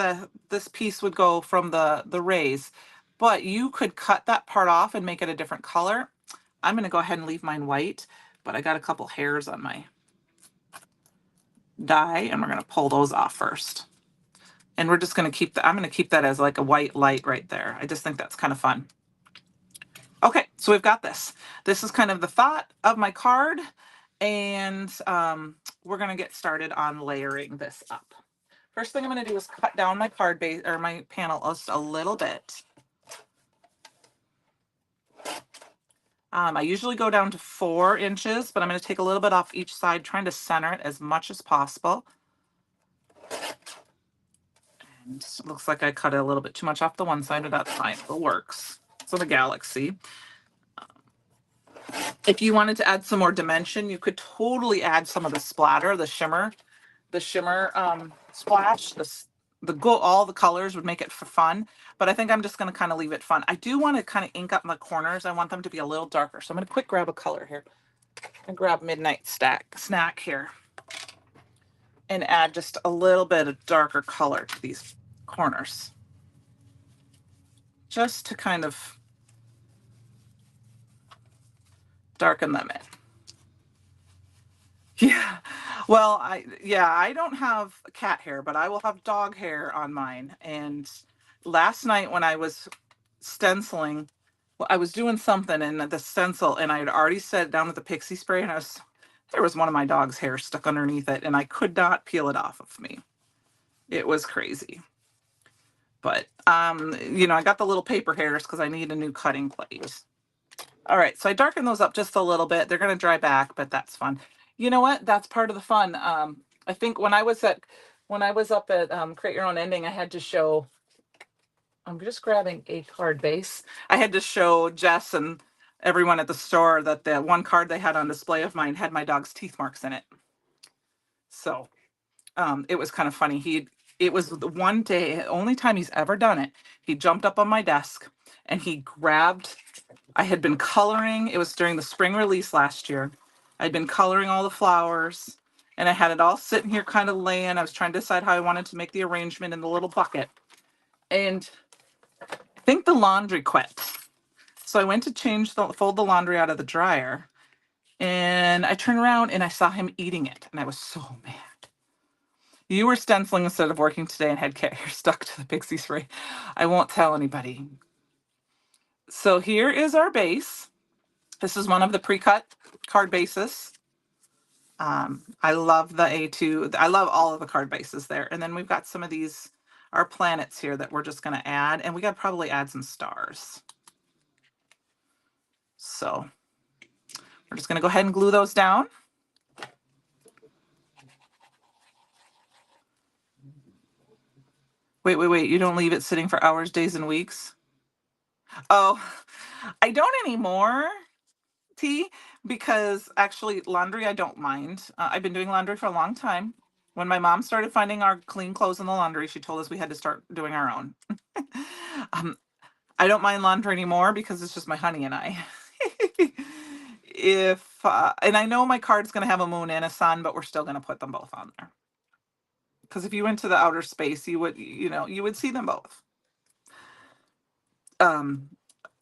this piece would go from the rays. But you could cut that part off and make it a different color. I'm going to go ahead and leave mine white, but I got a couple hairs on my die, and we're going to pull those off first. And we're just going to keep I'm going to keep that as like a white light right there. I just think that's kind of fun. Okay, so we've got this. This is kind of the thought of my card, and we're going to get started on layering this up. First thing I'm going to do is cut down my card base or my panel just a little bit. I usually go down to 4 inches, but I'm going to take a little bit off each side, trying to center it as much as possible. And it looks like I cut it a little bit too much off the one side, but that's fine. It works. So the galaxy. If you wanted to add some more dimension, you could totally add some of the splatter, the shimmer splash. All the colors would make it for fun, but I think I'm just going to kind of leave it fun. I do want to kind of ink up my corners. I want them to be a little darker, so I'm going to quick grab a color here and grab Midnight Snack here and add just a little bit of darker color to these corners, just to kind of darken them in. Yeah. Well, I don't have cat hair, but I will have dog hair on mine. And last night when I was stenciling, well, I was doing something in the stencil, and I had already set it down with the pixie spray, and there was one of my dog's hair stuck underneath it, and I could not peel it off of me. It was crazy. But I got the little paper hairs because I need a new cutting plate. All right, so I darkened those up just a little bit. They're going to dry back, but that's fun. You know what? That's part of the fun. I think when I was up at Create Your Own Ending, I had to show. I'm just grabbing a card base. I had to show Jess and everyone at the store that the one card they had on display of mine had my dog's teeth marks in it. So it was kind of funny. It was the one day, only time he's ever done it. He jumped up on my desk and he grabbed. I had been coloring. It was during the spring release last year. I'd been coloring all the flowers, and I had it all sitting here kind of laying. I was trying to decide how I wanted to make the arrangement in the little bucket. And I think the laundry quit. So I went to fold the laundry out of the dryer, and I turned around and I saw him eating it, and I was so mad. You were stenciling instead of working today and had cat hair stuck to the pixie spray. I won't tell anybody. So here is our base. This is one of the pre-cut card bases. I love the A2. I love all of the card bases there. And then we've got some of these, our planets here that we're just going to add. And we got to probably add some stars. So we're just going to go ahead and glue those down. Wait. You don't leave it sitting for hours, days, and weeks? Oh, I don't anymore, T, because actually laundry, I don't mind. I've been doing laundry for a long time. When my mom started finding our clean clothes in the laundry, she told us we had to start doing our own. I don't mind laundry anymore because it's just my honey and I. And I know my card's going to have a moon and a sun, but we're still going to put them both on there. Because if you went to the outer space, you would see them both.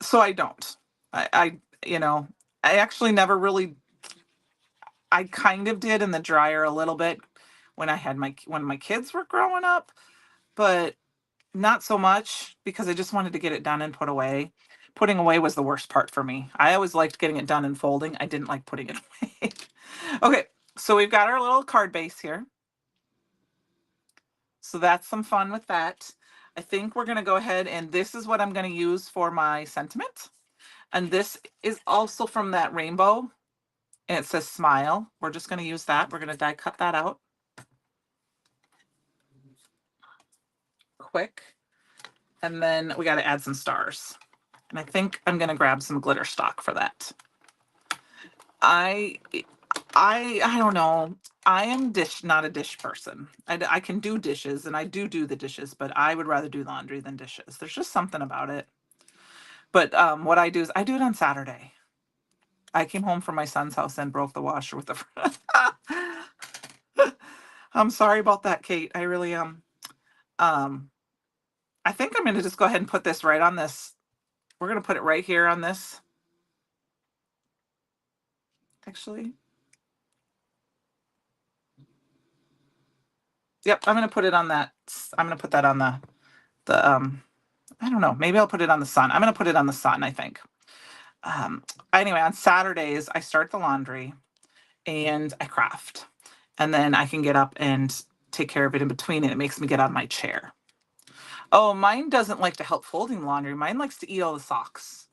So I don't. I actually never really. I kind of did in the dryer a little bit when my kids were growing up, but not so much because I just wanted to get it done and put away. Putting away was the worst part for me. I always liked getting it done and folding. I didn't like putting it away. Okay, so we've got our little card base here. So that's some fun with that. I think we're going to go ahead, and this is what I'm going to use for my sentiment. And this is also from that rainbow, and it says smile. We're just going to use that. We're going to die cut that out quick. And then we got to add some stars. And I think I'm going to grab some glitter stock for that. I don't know. I am not a dish person. I can do dishes, and I do the dishes, but I would rather do laundry than dishes. There's just something about it. But what I do is I do it on Saturday. I came home from my son's house and broke the washer with the. I'm sorry about that, Kate. I really am. I think I'm going to just go ahead and put this right on this. We're going to put it right here on this. Actually. Yep, I'm going to put it on that. I'm going to put that on the I don't know. Maybe I'll put it on the sun. I'm going to put it on the sun, I think. Anyway, on Saturdays, I start the laundry and I craft. And then I can get up and take care of it in between, and it makes me get out of my chair. Oh, mine doesn't like to help folding laundry. Mine likes to eat all the socks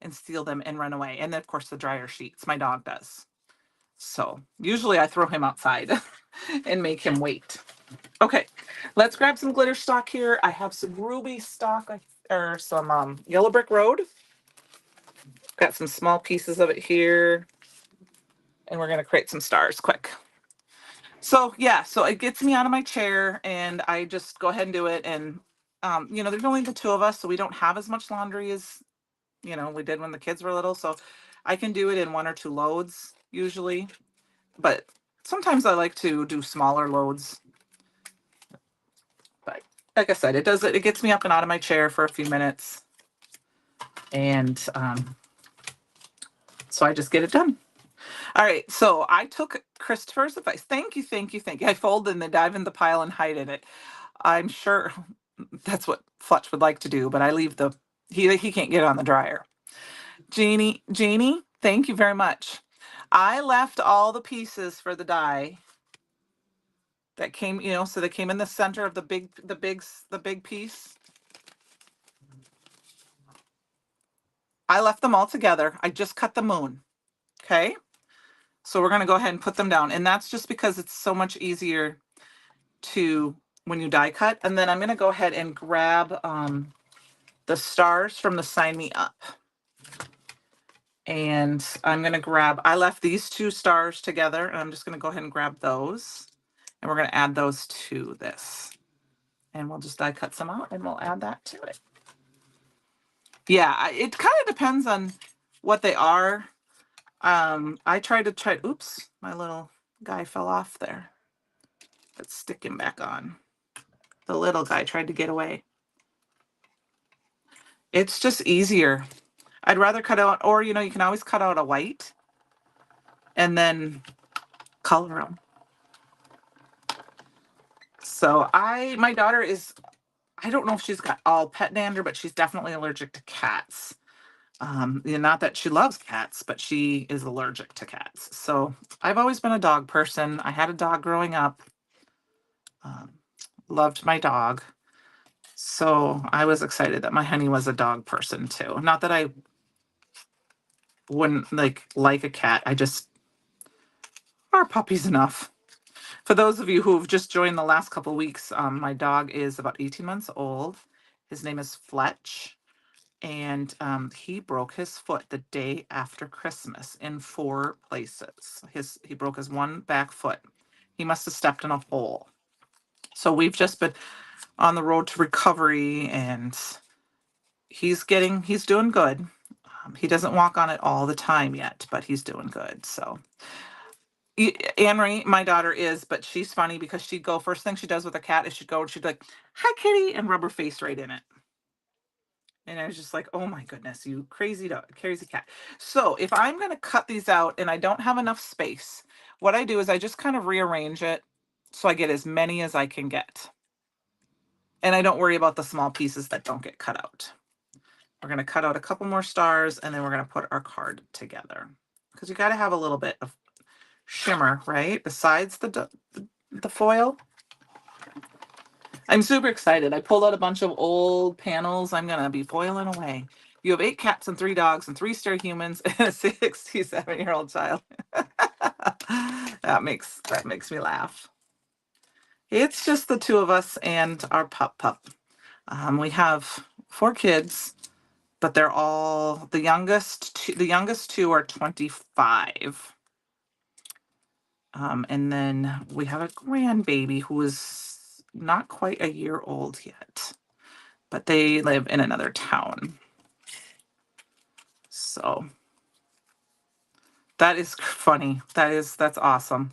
and steal them and run away. And then, of course, the dryer sheets. My dog does. So usually I throw him outside and make him wait. Okay, let's grab some glitter stock here. I have some ruby stock or some yellow brick road. Got some small pieces of it here. And we're going to create some stars quick. So yeah, so it gets me out of my chair, and I just go ahead and do it. And, there's only the two of us, so we don't have as much laundry as, we did when the kids were little. So I can do it in 1 or 2 loads usually. But sometimes I like to do smaller loads. But like I said, it gets me up and out of my chair for a few minutes. And so I just get it done. All right, so I took Christopher's advice. Thank you. I fold and then dive in the pile and hide in it. I'm sure that's what Fletch would like to do, but I leave he can't get it on the dryer. Jeannie, thank you very much. I left all the pieces for the die that came, so they came in the center of the big piece. I left them all together. I just cut the moon. Okay. So we're going to go ahead and put them down. And that's just because it's so much easier when you die cut. And then I'm going to go ahead and grab the stars from the Sign Me Up. And I'm going to I left these 2 stars together, and I'm just going to go ahead and grab those. And we're going to add those to this. And we'll just die cut some out, and we'll add that to it. Yeah, it kind of depends on what they are. I tried to oops, my little guy fell off there. Let's stick him back on. The little guy tried to get away. It's just easier. I'd rather cut out, or, you can always cut out a white and then color them. So my daughter I don't know if she's got all pet dander, but she's definitely allergic to cats. Not that she loves cats, but she is allergic to cats. So I've always been a dog person. I had a dog growing up. Loved my dog. So I was excited that my honey was a dog person too. Not that I wouldn't like a cat. I just, our puppy's enough. For those of you who've just joined the last couple of weeks, my dog is about 18 months old. His name is Fletch. And he broke his foot the day after Christmas in 4 places. He broke his one back foot. He must have stepped in a hole. So we've just been on the road to recovery, and he's doing good. He doesn't walk on it all the time yet, but he's doing good. So Anne-Marie, my daughter, is, but she's funny because she'd go, first thing she does with a cat is she'd go and she'd be like, "Hi, kitty," and rub her face right in it. And I was just like, oh my goodness, you crazy dog, crazy cat. So if I'm going to cut these out and I don't have enough space, what I do is I just kind of rearrange it so I get as many as I can get. And I don't worry about the small pieces that don't get cut out. We're going to cut out a couple more stars, and then we're going to put our card together. Because you got to have a little bit of shimmer, right? Besides the foil. I'm super excited. I pulled out a bunch of old panels. I'm going to be foiling away. You have 8 cats and 3 dogs and 3 stray humans and a 67-year-old child. That makes me laugh. It's just the 2 of us and our pup. We have 4 kids, but they're all the youngest 2 are 25. And then we have a grandbaby who is not quite a year old yet, but they live in another town. So that is funny. That's awesome.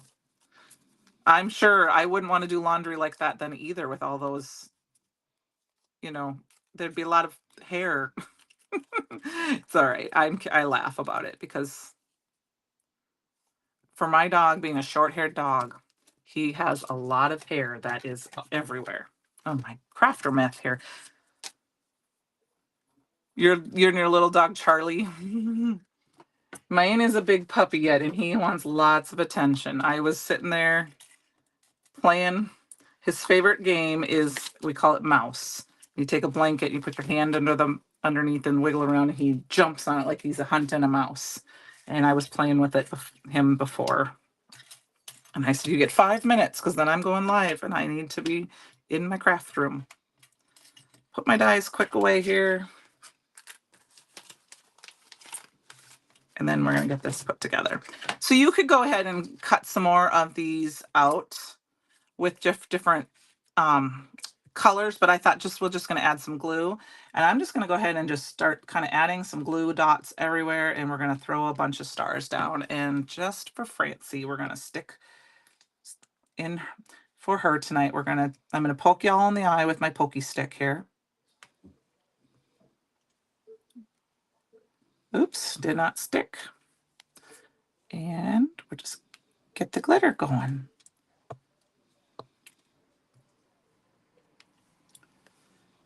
I'm sure I wouldn't want to do laundry like that then either with all those, there'd be a lot of hair. It's all right. I laugh about it because for my dog being a short-haired dog, he has a lot of hair that is everywhere. Oh, my crafter myth here. You're your little dog Charlie. Mine is a big puppy yet, and he wants lots of attention. I was sitting there playing. His favorite game is, we call it mouse. You take a blanket, you put your hand underneath and wiggle around, and he jumps on it like he's hunting a mouse. And I was playing with him before. And I said, you get 5 minutes because then I'm going live and I need to be in my craft room. Put my dies quick away here. And then we're going to get this put together. So you could go ahead and cut some more of these out with different colors, but I thought we're just going to add some glue. And I'm just going to go ahead and just start kind of adding some glue dots everywhere. And we're going to throw a bunch of stars down. And just for Francie, we're going to stick in for her tonight. I'm going to poke y'all in the eye with my pokey stick here. Oops, did not stick. And we'll just get the glitter going.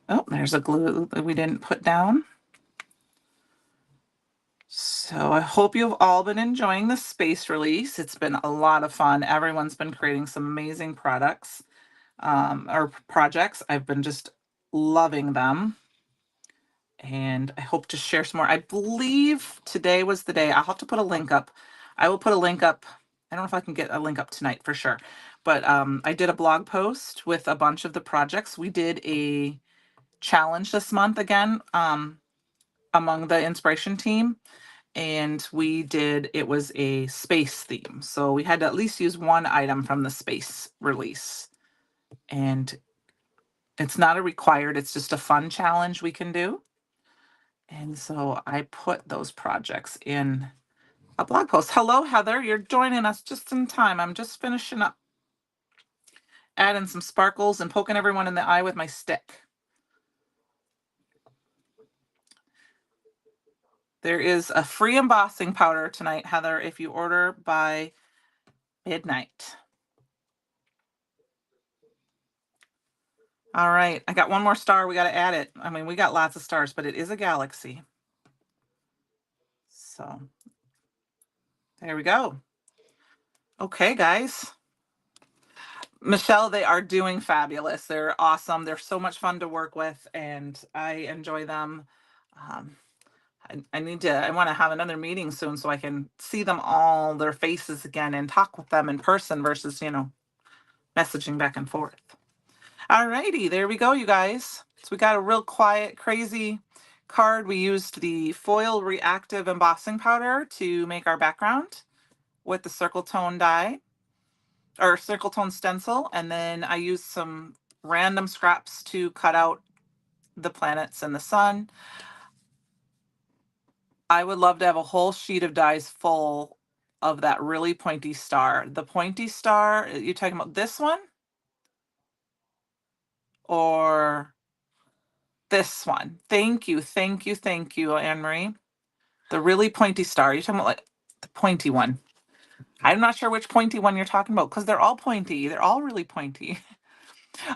Oh, there's a glue that we didn't put down. So I hope you've all been enjoying the space release. It's been a lot of fun. Everyone's been creating some amazing products or projects. I've been just loving them. And I hope to share some more. I believe today was the day. I'll have to put a link up. I will put a link up. I don't know if I can get a link up tonight for sure. But I did a blog post with a bunch of the projects. We did a challenge this month again among the inspiration team. And it was a space theme. So we had to at least use one item from the space release. And it's not a required, it's just a fun challenge we can do. And so I put those projects in a blog post. Hello, Heather. You're joining us just in time. I'm just finishing up adding some sparkles and poking everyone in the eye with my stick. There is a free embossing powder tonight, Heather, if you order by midnight. All right, I got one more star. We got to add it. I mean, we got lots of stars, but it is a galaxy. So there we go. Okay, guys. Michelle, they are doing fabulous. They're awesome. They're so much fun to work with, and I enjoy them. I want to have another meeting soon so I can see them all, their faces again, and talk with them in person versus, messaging back and forth. All righty, there we go, you guys. So we got a real quiet, crazy card. We used the foil reactive embossing powder to make our background with the circle tone die or circle tone stencil. And then I used some random scraps to cut out the planets and the sun. I would love to have a whole sheet of dies full of that really pointy star. The pointy star, you're talking about this one? Or this one? Thank you, Anne Marie. The really pointy star. You're talking about like the pointy one. I'm not sure which pointy one you're talking about because they're all pointy. They're all really pointy.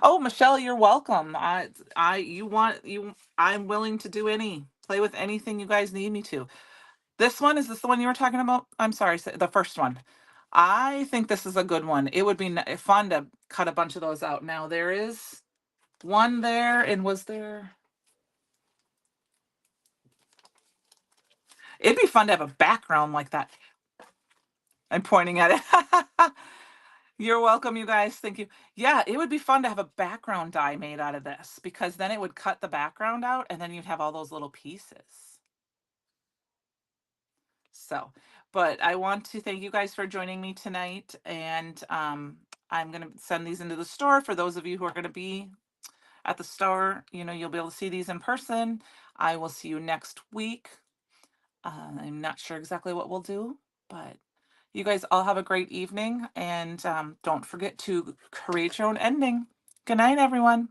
Oh, Michelle, you're welcome. I'm willing to do any. Play with anything you guys need me to. Is this the one you were talking about? I'm sorry, the first one. I think this is a good one. It would be fun to cut a bunch of those out. Now there is one there, and was there? It'd be fun to have a background like that. I'm pointing at it. You're welcome, you guys. Thank you. Yeah, it would be fun to have a background die made out of this because then it would cut the background out and then you'd have all those little pieces. So, but I want to thank you guys for joining me tonight. And I'm going to send these into the store for those of you who are going to be at the store. You know, you'll be able to see these in person. I will see you next week. I'm not sure exactly what we'll do, but you guys all have a great evening. And don't forget to create your own ending. Good night, everyone.